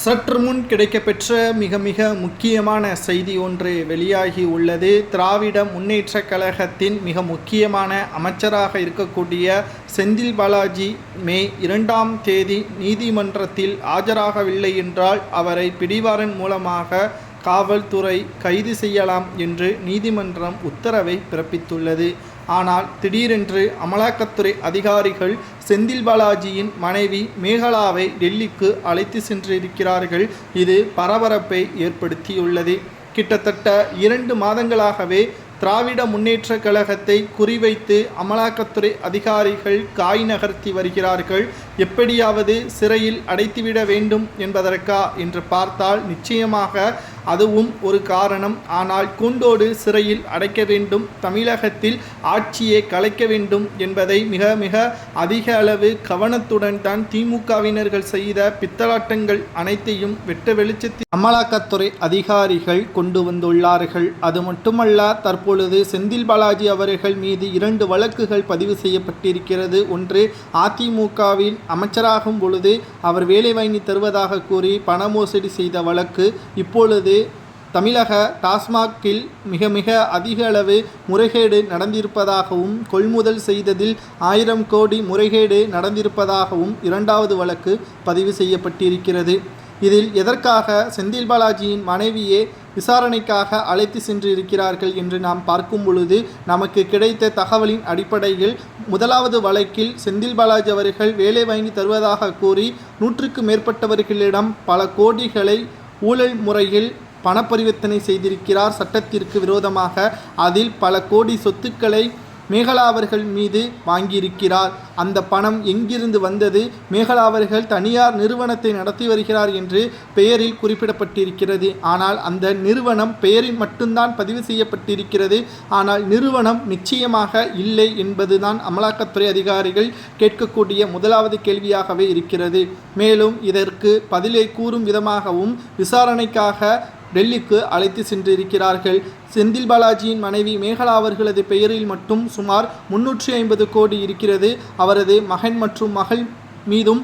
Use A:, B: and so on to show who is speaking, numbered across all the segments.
A: சற்று முன் கிடைக்கப்பெற்ற மிக மிக முக்கியமான செய்தி ஒன்று வெளியாகி உள்ளது. திராவிட முன்னேற்ற கழகத்தின் மிக முக்கியமான அமைச்சராக இருக்கக்கூடிய செந்தில் பாலாஜி மே 2ஆம் தேதி நீதிமன்றத்தில் ஆஜராகவில்லை என்றால் அவரை பிடிவாரண்ட் மூலமாக காவல்துறை கைது செய்யலாம் என்று நீதிமன்றம் உத்தரவை பிறப்பித்துள்ளது. ஆனால் திடீரென்று அமலாக்கத்துறை அதிகாரிகள் செந்தில் பாலாஜியின் மனைவி மேகலாவை டெல்லிக்கு அழைத்து சென்றிருக்கிறார்கள். இது பரபரப்பை ஏற்படுத்தியுள்ளது. கிட்டத்தட்ட 2 மாதங்களாகவே திராவிட முன்னேற்ற கழகத்தை குறிவைத்து அமலாக்கத்துறை அதிகாரிகள் காய் நகர்த்தி வருகிறார்கள். எப்படியாவது சிறையில் அடைத்துவிட வேண்டும் என்பதற்கா என்று பார்த்தால் நிச்சயமாக அதுவும் ஒரு காரணம். ஆனால் கூண்டோடு சிறையில் அடைக்க வேண்டும், தமிழகத்தில் ஆட்சியை கலைக்க வேண்டும் என்பதை மிக மிக அதிக அளவு கவனத்துடன் தான் திமுகவினர்கள் செய்த பித்தலாட்டங்கள் அனைத்தையும் வெட்ட வெளிச்சத்தில் அமலாக்கத்துறை அதிகாரிகள் கொண்டு வந்துள்ளார்கள். அது மட்டுமல்ல, தற்பொழுது செந்தில் பாலாஜி அவர்கள் மீது 2 வழக்குகள் பதிவு செய்யப்பட்டிருக்கிறது. ஒன்று, அதிமுகவில் அமைச்சராகும் பொழுது அவர் வேலை வாங்கி தருவதாக கூறி பண மோசடி செய்த வழக்கு. இப்பொழுது தமிழக டாஸ்மாகில் மிக மிக அதிக அளவு முறைகேடு நடந்திருப்பதாகவும், கொள்முதல் செய்ததில் 1000 கோடி முறைகேடு நடந்திருப்பதாகவும் 2வது வழக்கு பதிவு செய்யப்பட்டிருக்கிறது. இதில் எதற்காக செந்தில் பாலாஜியின் மனைவியே விசாரணைக்காக அழைத்து சென்றிருக்கிறார்கள் என்று நாம் பார்க்கும் பொழுது நமக்கு கிடைத்த தகவலின் அடிப்படையில் 1வது வழக்கில் செந்தில் பாலாஜி அவர்கள் வேலை வாங்கி தருவதாக கூறி 100க்கும் மேற்பட்டவர்களிடம் பல கோடிகளை ஊழல் முறையில் பணப்பரிவர்த்தனை செய்திருக்கிறார். சட்டத்திற்கு விரோதமாக அதில் பல கோடி சொத்துக்களை மேகலா அவர்கள் மீது வாங்கியிருக்கிறார். அந்த பணம் எங்கிருந்து வந்தது? மேகலா அவர்கள் தனியார் நிறுவனத்தை நடத்தி வருகிறார் என்று பெயரில் குறிப்பிடப்பட்டிருக்கிறது. ஆனால் அந்த நிறுவனம் பெயரில் மட்டும்தான் பதிவு செய்யப்பட்டிருக்கிறது. ஆனால் நிறுவனம் நிச்சயமாக இல்லை என்பதுதான் அமலாக்கத்துறை அதிகாரிகள் கேட்கக்கூடிய 1வது கேள்வியாகவே இருக்கிறது. மேலும் இதற்கு பதிலை கூறும் விதமாகவும் விசாரணைக்காக டெல்லிக்கு அழைத்து சென்றிருக்கிறார்கள். செந்தில் பாலாஜியின் மனைவி மேகலா அவர்களது பெயரில் மட்டும் சுமார் 350 கோடி இருக்கிறது. அவரது மகன் மற்றும் மகள் மீதும்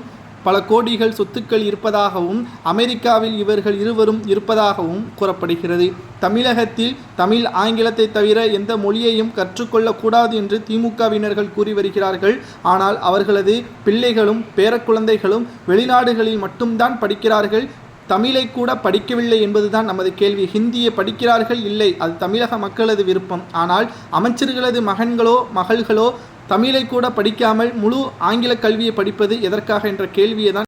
A: பல கோடிகள் சொத்துக்கள் இருப்பதாகவும், அமெரிக்காவில் இவர்கள் இருவரும் இருப்பதாகவும் கூறப்படுகிறது. தமிழகத்தில் தமிழ், ஆங்கிலத்தை தவிர எந்த மொழியையும் கற்றுக்கொள்ளக்கூடாது என்று திமுகவினர்கள் கூறி வருகிறார்கள். ஆனால் அவர்களது பிள்ளைகளும் பேரக்குழந்தைகளும் வெளிநாடுகளில் மட்டும்தான் படிக்கிறார்கள். தமிழை கூட படிக்கவில்லை என்பதுதான் நமது கேள்வி. ஹிந்தியை படிக்கிறார்கள், இல்லை, அது தமிழக மக்களது விருப்பம். ஆனால் அமைச்சர்களது மகன்களோ மகள்களோ தமிழை கூட படிக்காமல் முழு ஆங்கில கல்வியை படிப்பது எதற்காக என்ற கேள்வியை தான்